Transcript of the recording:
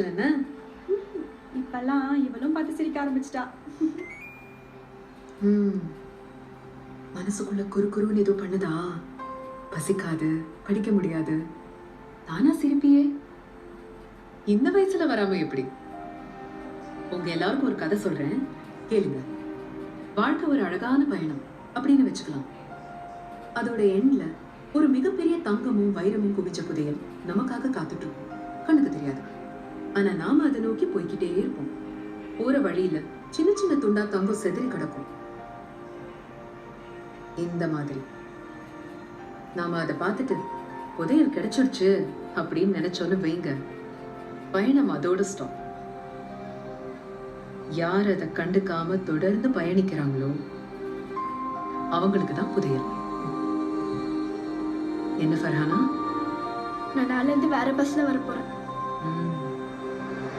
என்ன இப்பெல்லாம் இவளும் பார்த்து சிரிக்க ஆரம்பிச்சிட்டா. மனசுக்குள்ள குறுகுறுன்னு ஏதோ பண்ணுதா? பசிக்காது, படிக்க முடியாது, நானா சிரிப்பியே? இந்த வயசுல வராம எப்படி? உங்க எல்லாருக்கும் ஒரு கதை சொல்றேன், கேளுங்க. வாழ்க்கை ஒரு அழகான பயணம் அப்படின்னு வச்சுக்கலாம். அதோட எண்ட்ல ஒரு மிகப்பெரிய தங்கமும் வைரமும் குவிச்ச புதையல் நமக்காக காத்துட்டு இருக்கும். கண்ணுக்கு தெரியாது, ஆனா நாம அதை நோக்கி போய்கிட்டே இருப்போம். போற வழியில சின்ன சின்ன துண்டா தங்கம் செதறி கிடக்கும். இந்த மாதிரி நாம அதை பார்த்துட்டு புதையல் கிடைச்சிருச்சு அப்படின்னு நினைச்சோன்னு வைங்க, பயணம் அதோட ஸ்டாப். யார் அதை கண்டுக்காம தொடர்ந்து பயணிக்கிறாங்களோ அவங்களுக்கு தான் புதையல். என்ன ஃபர்ஹானா? நான் நாளைந்து வேற பஸ்ல வர போறேன்.